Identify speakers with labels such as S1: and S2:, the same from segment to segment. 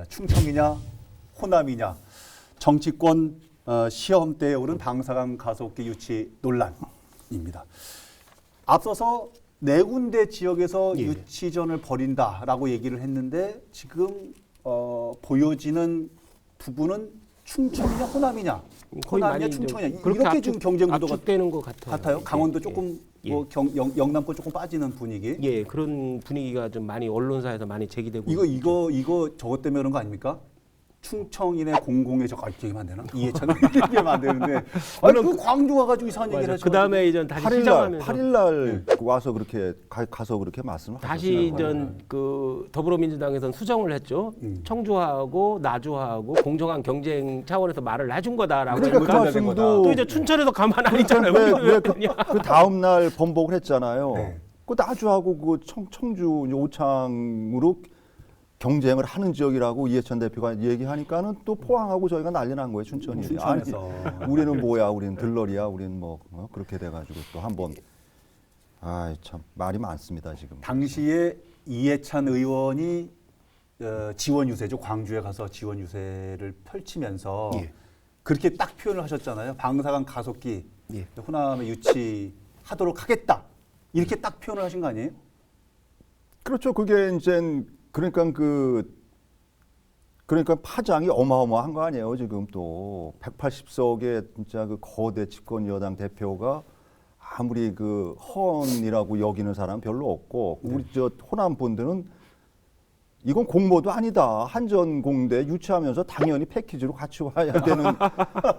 S1: 충청이냐 호남이냐 정치권 시험대에 오른 방사강 가속기 유치 논란입니다. 앞서서 네 군데 지역에서 유치전을 벌인다라고 얘기를 했는데 지금 보여지는 부분은 충청이냐 호남이냐 호남이냐 충청이냐 이렇게 지금 경쟁 구도가
S2: 압축되는 것 같아요.
S1: 강원도 조금 뭐 영남권 조금 빠지는 분위기.
S2: 예, 그런 분위기가 좀 많이 언론사에서 많이 제기되고.
S1: 이거 저것 때문에 그런 거 아닙니까? 충청인의 공공의 적 얘기하면 안 되나? 이해찬 얘기하면 안 되는데. 아니 그 광주 와가지고 이상한 얘기를 하시고.
S2: 그다음에 이제 다시 시정하면서
S3: 8일날 와서 그렇게 가서 그렇게 말씀을
S2: 다시 이제 그 더불어민주당에서는 수정을 했죠. 청주하고 나주하고 공정한 경쟁 차원에서 말을 해준 거다라고.
S3: 그러니까 그 말씀도
S2: 또 이제 춘천에서 가만 안 있잖아요.
S3: 그 다음 날 번복을 했잖아요.
S1: 네.
S3: 그 나주하고 그 청주 오창으로 경쟁을 하는 지역이라고 이해찬 대표가 얘기하니까는 또 포항하고 저희가 난리 난 거예요, 춘천이.
S1: 춘천에서.
S3: 아니, 우리는 뭐야, 우리는 들러리야, 우리는 뭐 그렇게 돼가지고 또 한번 참 말이 많습니다 지금.
S1: 당시에 이해찬 의원이 지원 유세죠. 광주에 가서 지원 유세를 펼치면서 그렇게 딱 표현을 하셨잖아요. 방사강 가속기 호남에 유치하도록 하겠다. 이렇게 딱 표현을 하신 거 아니에요?
S3: 그렇죠. 그게 이제 그러니까 파장이 어마어마한 거 아니에요. 지금 또 180석의 진짜 그 거대 집권 여당 대표가 아무리 그 헌이라고 여기는 사람 별로 없고 우리 저 호남 분들은 이건 공모도 아니다. 한전공대 유치하면서 당연히 패키지로 같이 와야 되는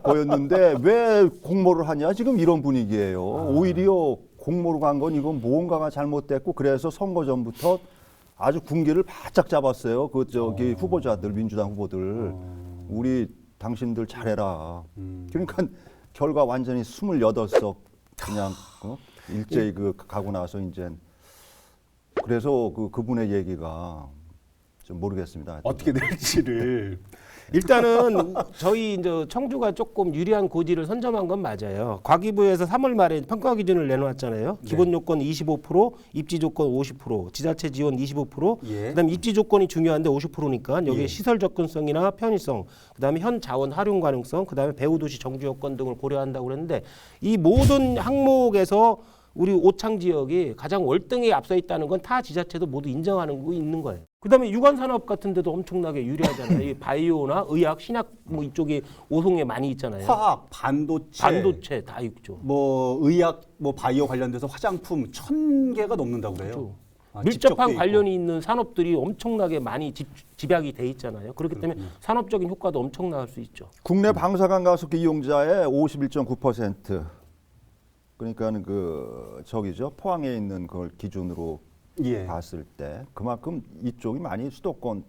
S3: 거였는데 왜 공모를 하냐? 지금 이런 분위기예요. 오히려 공모로 간 건 이건 무언가가 잘못됐고 그래서 선거 전부터 아주 군기를 바짝 잡았어요. 그 저기 후보자들, 민주당 후보들. 우리 당신들 잘해라. 그러니까 결과 완전히 28석 그냥 일제히 그 가고 나서 이제 그래서 그분의 얘기가 좀 모르겠습니다.
S1: 어떻게 될지를.
S2: 일단은 저희 이제 청주가 조금 유리한 고지를 선점한 건 맞아요. 과기부에서 3월 말에 평가 기준을 내놓았잖아요. 기본 요건 25%, 입지 조건 50%, 지자체 지원 25%. 그다음에 입지 조건이 중요한데 50%니까 여기에 시설 접근성이나 편의성, 그다음에 현 자원 활용 가능성, 그다음에 배후 도시 정주 여건 등을 고려한다고 그랬는데 이 모든 항목에서 우리 오창 지역이 가장 월등히 앞서 있다는 건 타 지자체도 모두 인정하는 거 있는 거예요. 그다음에 유관 산업 같은 데도 엄청나게 유리하잖아요. 이 바이오나 의학, 신약 뭐 이쪽이 오송에 많이 있잖아요.
S1: 화학, 반도체
S2: 다 있죠.
S1: 뭐 의학, 뭐 바이오 관련돼서 화장품 1000개가 넘는다고 그래요.
S2: 그렇죠. 밀접한 관련이 있는 산업들이 엄청나게 많이 집약이 돼 있잖아요. 그렇기 때문에 산업적인 효과도 엄청날 수 있죠.
S3: 국내 방사강 가속기 이용자의 51.9%. 그러니까는 그 저기죠. 포항에 있는 걸 기준으로 봤을 때 그만큼 이쪽이 많이 수도권,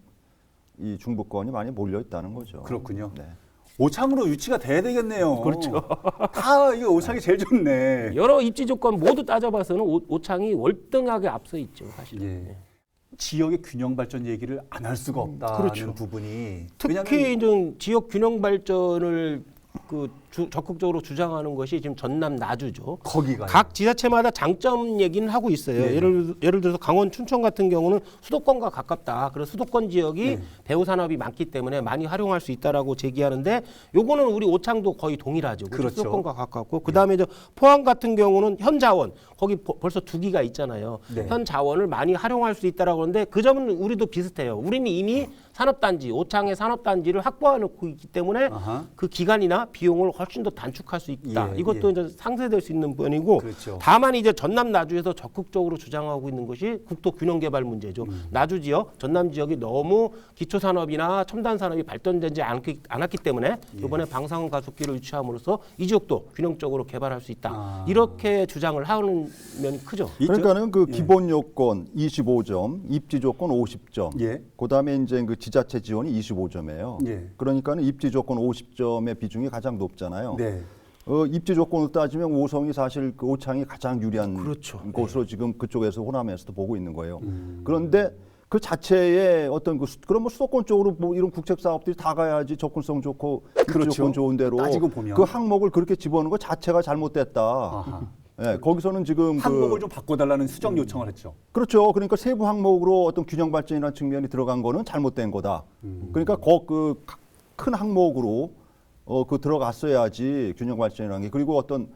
S3: 이 중부권이 많이 몰려 있다는 거죠.
S1: 그렇군요.
S3: 네.
S1: 오창으로 유치가 돼야 되겠네요.
S2: 그렇죠.
S1: 다 이거 오창이 제일 좋네.
S2: 여러 입지 조건 모두 따져봐서는 오창이 월등하게 앞서 있죠, 사실.
S1: 지역의 균형 발전 얘기를 안 할 수가 없다는 부분이
S2: 특히 이제 지역 균형 발전을 적극적으로 주장하는 것이 지금 전남 나주죠.
S1: 거기가
S2: 각 지자체마다 장점 얘기는 하고 있어요. 예를 들어서 강원 춘천 같은 경우는 수도권과 가깝다. 그래서 수도권 지역이 배후 산업이 많기 때문에 많이 활용할 수 있다라고 제기하는데 요거는 우리 오창도 거의 동일하죠.
S1: 그렇죠.
S2: 수도권과 가깝고 그다음에 포항 같은 경우는 현 자원 거기 벌써 2기가 있잖아요. 현 자원을 많이 활용할 수 있다라고 하는데 그 점은 우리도 비슷해요. 우리는 이미 산업단지, 오창의 산업단지를 확보해 놓고 있기 때문에 그 기간이나 비용을 훨씬 더 단축할 수 있다. 이것도 이제 상쇄될 수 있는 부분이고 다만 이제 전남 나주에서 적극적으로 주장하고 있는 것이 국토 균형 개발 문제죠. 나주 지역, 전남 지역이 너무 기초 산업이나 첨단 산업이 발전되지 않았기 때문에 이번에 방사능 가속기를 유치함으로써 이 지역도 균형적으로 개발할 수 있다. 이렇게 주장을 하는 면이 크죠.
S3: 그러니까는 그 기본 요건 25점, 입지 조건 50점. 그다음에 이제 그 지자체 지원이 25점이에요. 그러니까는 입지 조건 50점의 비중이 가장 높잖아요. 입지 조건을 따지면 오성이 사실 그 오창이 가장 유리한 곳으로 지금 그쪽에서 호남에서도 보고 있는 거예요. 그런데 그 자체의 어떤 그런 뭐 수도권 쪽으로 뭐 이런 국책 사업들이 다 가야지 접근성 좋고 입지 조건 좋은 대로
S1: 따지고 보면.
S3: 그 항목을 그렇게 집어넣는 것 자체가 잘못됐다. 예, 거기서는 지금
S1: 항목을 좀 바꿔달라는 수정 요청을 했죠.
S3: 그렇죠. 그러니까 세부 항목으로 어떤 균형 발전이라는 측면이 들어간 거는 잘못된 거다. 그러니까 큰 항목으로 그 들어갔어야지 균형 발전이라는 게. 그리고 어떤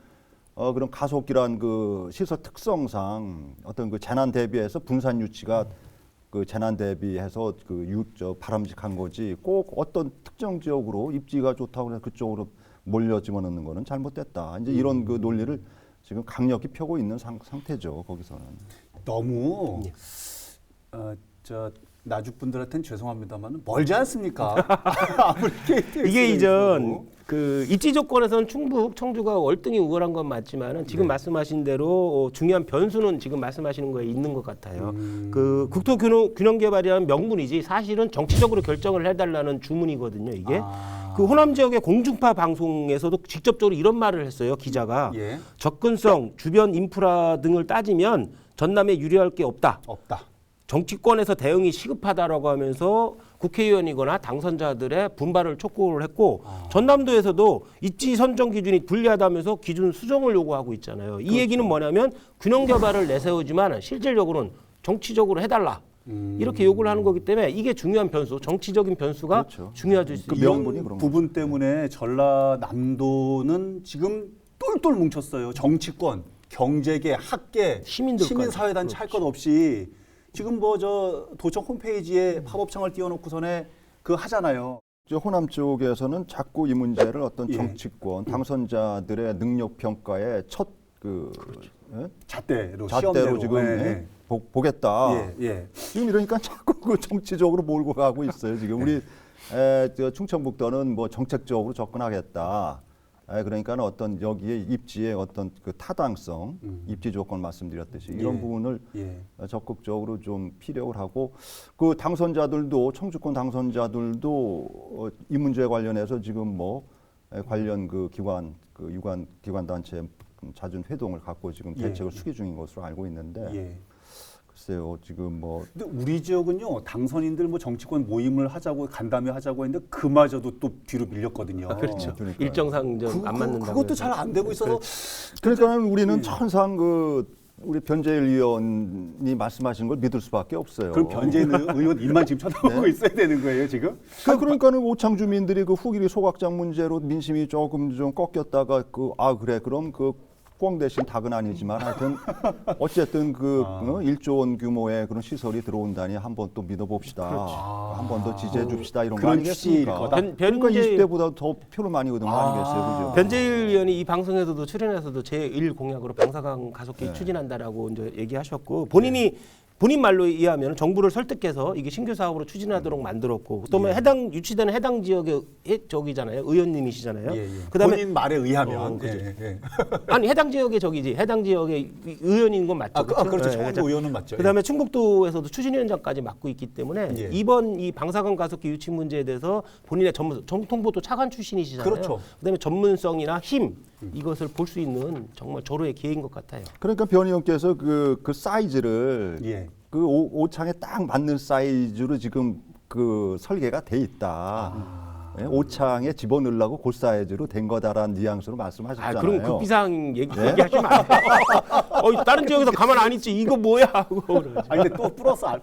S3: 그런 가속기란 그 시설 특성상 어떤 그 재난 대비해서 분산 유치가 그 재난 대비해서 바람직한 거지. 꼭 어떤 특정 지역으로 입지가 좋다고 해서 그쪽으로 몰려 집어넣는 거는 잘못됐다. 이제 이런 그 논리를 지금 강력히 펴고 있는 상태죠. 거기서는.
S1: 너무 나주분들한테는 죄송합니다만 멀지 않습니까? 아무리 KTX
S2: 이게
S1: 에
S2: 이전
S1: 있어도.
S2: 그 입지 조건에서는 충북, 청주가 월등히 우월한 건 맞지만은 지금 말씀하신 대로 중요한 변수는 지금 말씀하시는 거에 있는 것 같아요. 그 국토균형개발이라는 명분이지 사실은 정치적으로 결정을 해달라는 주문이거든요. 이게 그 호남 지역의 공중파 방송에서도 직접적으로 이런 말을 했어요. 기자가
S1: 예.
S2: 접근성, 주변 인프라 등을 따지면 전남에 유리할 게 없다. 정치권에서 대응이 시급하다라고 하면서 국회의원이거나 당선자들의 분발을 촉구를 했고 전남도에서도 입지 선정 기준이 불리하다면서 기준 수정을 요구하고 있잖아요. 이 얘기는 뭐냐면 균형 개발을 내세우지만 실질적으로는 정치적으로 해달라. 이렇게 요구를 하는 거기 때문에 이게 중요한 변수, 정치적인 변수가
S3: 그렇죠.
S2: 중요해질 수
S3: 그
S2: 있는
S3: 명분이
S1: 이런
S3: 그런
S1: 부분 때문에 전라남도는 지금 똘똘 뭉쳤어요. 정치권, 경제계, 학계,
S2: 시민들까지.
S1: 시민사회단체 할 것 없이 지금 도청 홈페이지에 팝업창을 띄워놓고선에 하잖아요.
S3: 호남 쪽에서는 자꾸 이 문제를 어떤
S1: 예.
S3: 정치권, 당선자들의 능력 평가의 첫
S1: 잣대로
S3: 잣대로 지금
S1: 예.
S3: 보겠다.
S1: 예.
S3: 지금 이러니까 자꾸 그 정치적으로 몰고 가고 있어요. 지금 우리 충청북도는 뭐 정책적으로 접근하겠다. 그러니까 어떤 여기에 입지의 어떤 그 타당성, 입지 조건 말씀드렸듯이 이런
S1: 예.
S3: 부분을
S1: 예.
S3: 적극적으로 좀 피력을 하고 그 당선자들도 청주권 당선자들도 이 문제에 관련해서 지금 관련 그 기관 그 유관 기관 단체 잦은 회동을 갖고 지금 대책을 수기 중인 것으로 알고 있는데
S1: 예.
S3: 글쎄요 지금
S1: 근데 우리 지역은요 당선인들 정치권 모임을 간담회 하자고 했는데 그마저도 또 뒤로 밀렸거든요.
S2: 그렇죠.
S3: 그러니까요.
S2: 일정상 안 맞는다.
S1: 그것도 잘 안 되고 있어서
S3: 그러니까 우리는 항상 우리 변재일 의원이 말씀하신 걸 믿을 수밖에 없어요.
S1: 그럼 변재인 의원 입만 지금 쳐다보고 있어야 되는 거예요 지금?
S3: 그러니까는 오창 주민들이 그 후기리 소각장 문제로 민심이 조금 좀 꺾였다가 그래 그럼 꽝 대신 닭은 아니지만 하여튼 어쨌든 1조 원 규모의 그런 시설이 들어온다니 한번 또 믿어봅시다. 한 번 더 지지해 줍시다 이런 거
S1: 그런
S3: 아니겠습니까?
S1: 취지일
S3: 그러니까 20대보다 더 표를 많이 얻은 거 아니겠어요, 그죠?
S2: 변재일 의원이 이 방송에서도 출연해서도 제1 공약으로 방사강 가속기 추진한다라고 이제 얘기하셨고 본인 말로 의하면 정부를 설득해서 이게 신규 사업으로 추진하도록 만들었고 또 해당 유치되는 해당 지역의 저기잖아요 의원님이시잖아요.
S1: 그다음에 본인 말에 의하면
S2: 아니 해당 지역의 해당 지역의 의원인 건 맞죠.
S1: 그렇죠. 정부 의원은 맞죠.
S2: 그다음에 충북도에서도 추진위원장까지 맡고 있기 때문에 이번 이 방사강 가속기 유치 문제에 대해서 본인의 정통부도 차관 출신이시잖아요.
S1: 그렇죠.
S2: 그다음에 전문성이나 힘 이것을 볼 수 있는 정말 절호의 기회인 것 같아요.
S3: 그러니까 변 의원께서 그 사이즈를 그 오창에 딱 맞는 사이즈로 지금 설계가 돼 있다. 오창에 집어넣으려고 그 사이즈로 된 거다라는 뉘앙스로 말씀하셨잖아요.
S2: 그럼 급비상 얘기하시면 안 돼요. 다른 지역에서 가만 안 있지 이거 뭐야 하고.
S1: 근데 또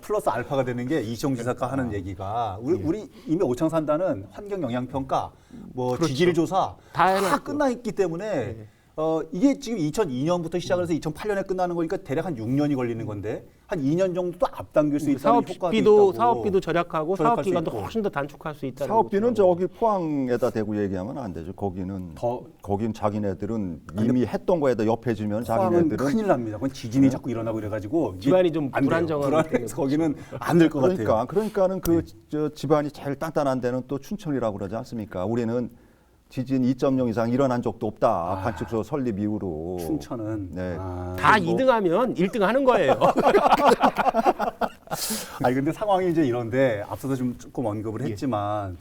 S1: 플러스 알파가 되는 게 이시영 지사가 하는 얘기가 우리 이미 오창 산다는 환경 영향 평가 그렇죠. 지질 조사 다 끝나 있기 때문에 이게 지금 2002년부터 시작을 해서 2008년에 끝나는 거니까 대략 한 6년이 걸리는 건데 한 2년 정도 또 앞당길 수 있다는 효과도 있다고.
S2: 사업비도 절약하고 사업 기간도 훨씬 더 단축할 수 있다는
S3: 사업비는 저기 포항에다 대고 얘기하면 안 되죠. 거긴 자기네들은 이미 했던 거에다 옆에 지면 자기네들은
S1: 큰일 납니다. 그건 지진이 자꾸 일어나고 그래가지고
S2: 집안이 좀 불안정한
S1: 거기는 안 될 것 같아요.
S3: 그러니까는 집안이 제일 단단한 데는 또 춘천이라고 그러지 않습니까? 우리는 지진 2.0 이상 일어난 적도 없다. 관측소 설립 이후로.
S1: 춘천은.
S2: 다 2등하면 1등 하는 거예요.
S1: 근데 상황이 이제 이런데 앞서서 조금 언급을 했지만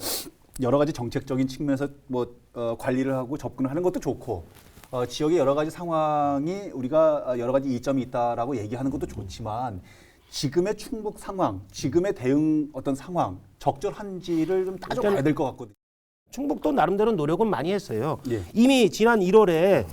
S1: 여러 가지 정책적인 측면에서 관리를 하고 접근을 하는 것도 좋고 지역의 여러 가지 상황이 우리가 여러 가지 이점이 있다라고 얘기하는 것도 좋지만 지금의 충북 상황, 지금의 대응 어떤 상황 적절한지를 좀 따져봐야 될 것 같거든요.
S2: 충북도 나름대로 노력은 많이 했어요. 이미 지난 1월에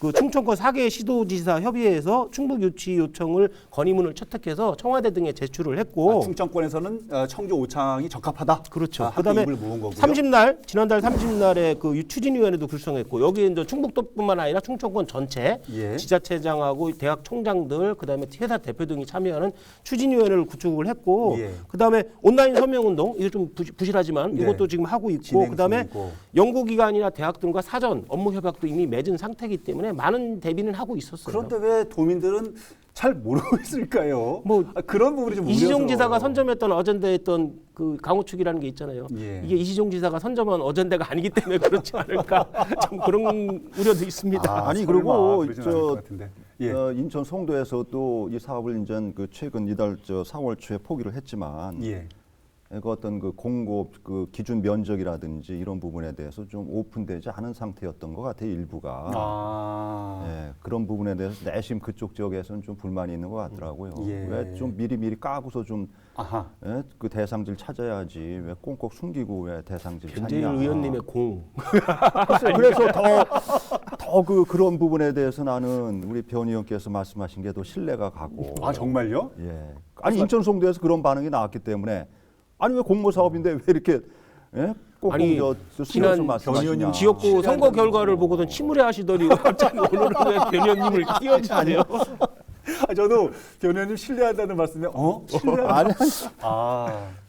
S2: 그 충청권 4개 시도지사 협의회에서 충북 유치 요청을 건의문을 채택해서 청와대 등에 제출을 했고
S1: 충청권에서는 청주 오창이 적합하다.
S2: 그렇죠.
S1: 함께
S2: 그다음에
S1: 입을 모은 거고요.
S2: 30날 지난달 30날에 그 추진위원회도 구성했고 여기에 이제 충북도뿐만 아니라 충청권 전체
S1: 예.
S2: 지자체장하고 대학 총장들 그다음에 회사 대표 등이 참여하는 추진위원회를 구축을 했고
S1: 예.
S2: 그다음에 온라인 서명운동 이거 좀 부실하지만
S1: 네.
S2: 이것도 지금 하고 있고
S1: 진행
S2: 그다음에
S1: 중이고.
S2: 연구기관이나 대학들과 사전 업무 협약도 이미 맺은 상태이기 때문에 많은 대비는 하고 있었어요.
S1: 그런데 왜 도민들은 잘 모르고 있을까요?
S2: 뭐
S1: 그런 부분이 좀
S2: 이시종
S1: 우려스러워요.
S2: 지사가 선점했던 어젠다했던 그 강호축이라는 게 있잖아요.
S1: 예.
S2: 이게 이시종 지사가 선점한 어젠다가 아니기 때문에 그렇지 않을까 좀 그런 우려도 있습니다.
S3: 아니,
S1: 설마
S3: 그리고
S1: 그러진 않을 것 같은데. 예.
S3: 인천 송도에서도 이 사업을 이제 그 최근 이달 4월 초에 포기를 했지만
S1: 예.
S3: 그 어떤 그 공고 그 기준 면적이라든지 이런 부분에 대해서 좀 오픈되지 않은 상태였던 것 같아요, 일부가. 예, 그런 부분에 대해서 내심 그쪽 지역에서는 좀 불만이 있는 것 같더라고요.
S1: 예.
S3: 왜 좀 미리 까고서 좀
S1: 아하.
S3: 예, 그 대상지를 찾아야지 왜 꽁꽁 숨기고 왜 대상지를
S2: 변재일
S3: 찾냐.
S2: 의원님의 공.
S3: 그래서 더 그런 부분에 대해서 나는 우리 변 의원께서 말씀하신 게 더 신뢰가 가고.
S1: 아 정말요?
S3: 예. 아니 인천 송도에서 그런 반응이 나왔기 때문에 아니 왜 공모 사업인데 왜 이렇게 예? 꼭
S2: 아니,
S3: 지난
S1: 변 의원님
S2: 지역구 선거 결과를 보고선 침울해하시더니 갑자기 오늘은 왜 변 의원님을 띄워주세요?
S1: 저도 변 의원님 신뢰한다는 말씀에 신뢰한다.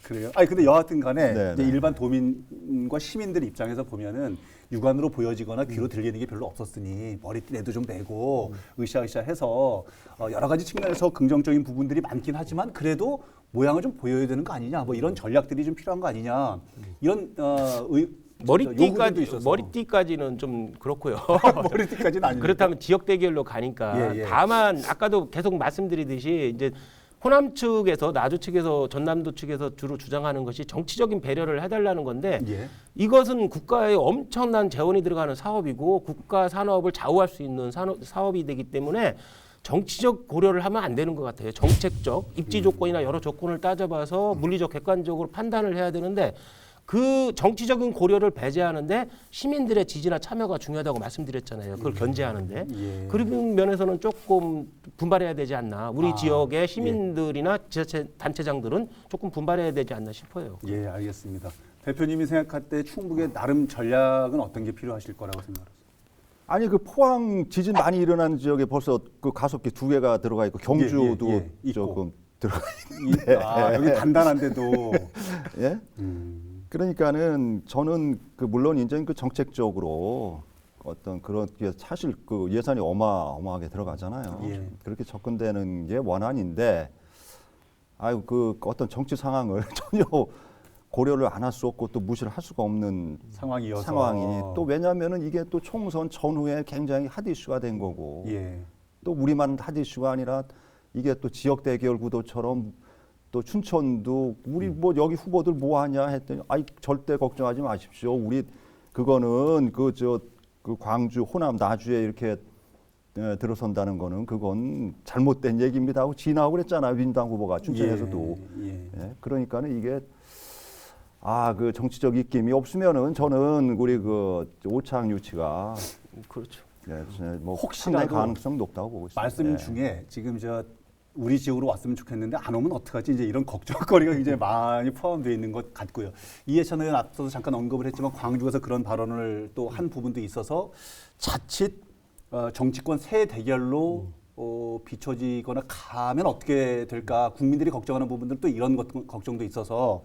S1: 그래요? 아니 근데 여하튼 간에
S3: 네,
S1: 이제
S3: 네.
S1: 일반 도민과 시민들 입장에서 보면은 육안으로 보여지거나 귀로 들리는 게 별로 없었으니 머리띠내도 좀 내고 으쌰으쌰해서 여러 가지 측면에서 긍정적인 부분들이 많긴 하지만 그래도 모양을 좀 보여야 되는 거 아니냐 뭐 이런 전략들이 좀 필요한 거 아니냐 이런 요구들도 있어서.
S2: 머리띠까지는 좀 그렇고요.
S1: 머리띠까지는 아니고
S2: 그렇다면 지역 대결로 가니까
S1: 예, 예.
S2: 다만 아까도 계속 말씀드리듯이 이제 호남 측에서 나주 측에서 전남도 측에서 주로 주장하는 것이 정치적인 배려를 해달라는 건데
S1: 예.
S2: 이것은 국가에 엄청난 재원이 들어가는 사업이고 국가 산업을 좌우할 수 있는 사업이 되기 때문에 정치적 고려를 하면 안 되는 것 같아요. 정책적 입지 조건이나 여러 조건을 따져봐서 물리적 객관적으로 판단을 해야 되는데 그 정치적인 고려를 배제하는데 시민들의 지지나 참여가 중요하다고 말씀드렸잖아요. 그걸 견제하는데
S1: 예.
S2: 그런 면에서는 조금 분발해야 되지 않나. 우리 지역의 시민들이나 지자체 단체장들은 조금 분발해야 되지 않나 싶어요.
S1: 예, 알겠습니다. 대표님이 생각할 때 충북의 나름 전략은 어떤 게 필요하실 거라고 생각하세요?
S3: 아니 그 포항 지진 많이 일어난 지역에 벌써 그 가속기 2개가 들어가 있고 경주도
S1: 있고.
S3: 조금 들어가
S1: 여기 단단한데도
S3: 예? 그러니까는 저는 그 물론 이제 그 정책적으로 어떤 그런 게 사실 그 예산이 어마어마하게 들어가잖아요.
S1: 예.
S3: 그렇게 접근되는 게 원안인데 아유 그 어떤 정치 상황을 전혀 고려를 안 할 수 없고 또 무시를 할 수가 없는
S1: 상황이어서
S3: 상황이 또 왜냐하면은 이게 또 총선 전후에 굉장히 핫 이슈가 된 거고
S1: 예.
S3: 또 우리만 핫 이슈가 아니라 이게 또 지역 대결 구도처럼 또 춘천도 우리 뭐 여기 후보들 뭐 하냐 했더니 아이 절대 걱정하지 마십시오. 우리 그거는 그 광주, 호남, 나주에 이렇게 들어선다는 거는 그건 잘못된 얘기입니다 하고 진하고 그랬잖아요. 민당 후보가 춘천에서도. 예, 그러니까는 이게 그 정치적 입김이 없으면은 저는 우리 그 오창 유치가
S2: 그렇죠.
S3: 뭐
S1: 혹시라도
S3: 상당히 가능성 높다고 보고 있습니다.
S1: 말씀
S3: 예.
S1: 중에 지금 우리 지역으로 왔으면 좋겠는데 안 오면 어떡하지? 이제 이런 걱정거리가 굉장히 많이 포함되어 있는 것 같고요. 이해찬 의원 앞서서 잠깐 언급을 했지만 광주에서 그런 발언을 또 한 부분도 있어서 자칫 정치권 새 대결로 비춰지거나 가면 어떻게 될까? 국민들이 걱정하는 부분들 또 이런 걱정도 있어서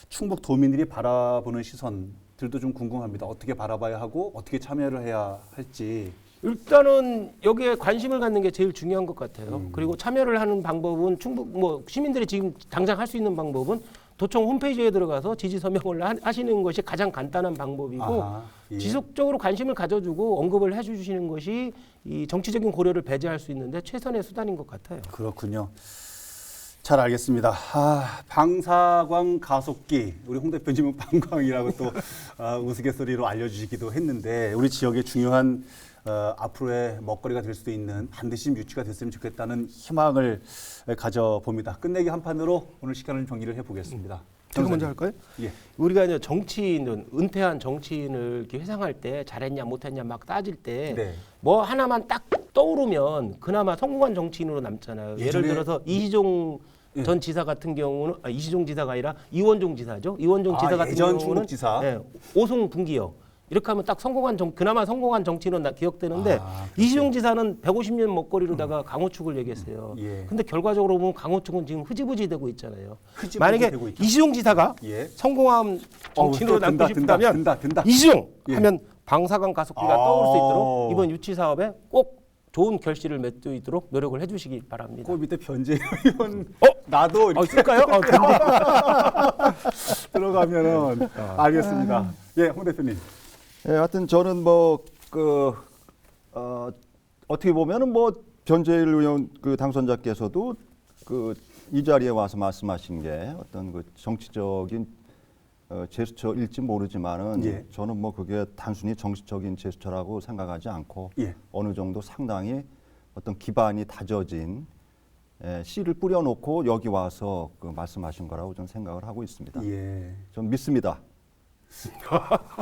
S1: 충북 도민들이 바라보는 시선들도 좀 궁금합니다. 어떻게 바라봐야 하고 어떻게 참여를 해야 할지.
S2: 일단은 여기에 관심을 갖는 게 제일 중요한 것 같아요. 그리고 참여를 하는 방법은 충북 뭐 시민들이 지금 당장 할 수 있는 방법은 도청 홈페이지에 들어가서 지지 서명을 하시는 것이 가장 간단한 방법이고
S1: 아하, 예.
S2: 지속적으로 관심을 가져주고 언급을 해주시는 것이 이 정치적인 고려를 배제할 수 있는데 최선의 수단인 것 같아요.
S1: 그렇군요. 잘 알겠습니다. 방사광 가속기, 우리 홍 대표님은 방광이라고 또 우스갯소리로 알려주시기도 했는데 우리 지역의 중요한 앞으로의 먹거리가 될 수도 있는 반드시 좀 유치가 됐으면 좋겠다는 희망을 가져봅니다. 끝내기 한 판으로 오늘 시간을 정리를 해보겠습니다.
S2: 제가 먼저 할까요?
S1: 예.
S2: 우리가 이제 정치인은 은퇴한 정치인을 이렇게 회상할 때 잘했냐 못했냐 막 따질 때
S1: 네.
S2: 뭐 하나만 딱 떠오르면 그나마 성공한 정치인으로 남잖아요. 예를
S1: 예전에
S2: 들어서 이시종
S1: 예.
S2: 전 지사 같은 경우는 이시종 지사가 아니라 이원종 지사죠. 이원종 지사 같은
S1: 예전
S2: 경우는
S1: 충북지사.
S2: 예, 오송 분기역 이렇게 하면 딱 그나마 성공한 정치인으로 기억되는데 이시종 지사는 150년 먹거리로다가 강호축을 얘기했어요.
S1: 예.
S2: 근데 결과적으로 보면 강호축은 지금 흐지부지 되고 있잖아요.
S1: 흐지부지
S2: 만약에
S1: 되고 있죠.
S2: 이시종 지사가
S1: 예.
S2: 성공한 정치인으로
S1: 든다,
S2: 남고 싶다면
S1: 든다.
S2: 이시종
S1: 예.
S2: 하면 방사강 가속기가 떠올 수 있도록 이번 유치 사업에 꼭 좋은 결실을 맺을 수 있도록 노력을 해주시기 바랍니다.
S1: 그 밑에 변재현 의원 나도 이렇게
S2: 쓸까요?
S1: 들어가면은 알겠습니다. 예, 홍 대표님.
S3: 예, 하여튼 저는 뭐 어떻게 보면은 뭐 변재일 의원 그 당선자께서도 그 이 자리에 와서 말씀하신 게 어떤 그 정치적인 제스처일지 모르지만은
S1: 예.
S3: 저는 뭐 그게 단순히 정치적인 제스처라고 생각하지 않고
S1: 예.
S3: 어느 정도 상당히 어떤 기반이 다져진 씨를 뿌려놓고 여기 와서 그 말씀하신 거라고 저는 생각을 하고 있습니다.
S1: 예.
S3: 전 믿습니다.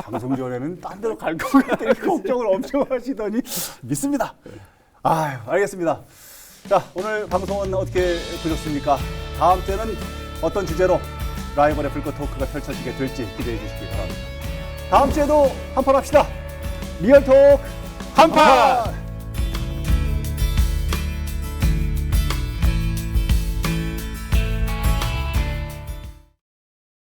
S1: 방송 전에는 딴 데로 갈 것 같은 걱정을 엄청 하시더니 믿습니다. 아유, 알겠습니다. 자, 오늘 방송은 어떻게 보셨습니까? 다음 주에는 어떤 주제로 라이벌의 불꽃 토크가 펼쳐지게 될지 기대해 주시기 바랍니다. 다음 주에도 한판 합시다. 리얼 토크 한판!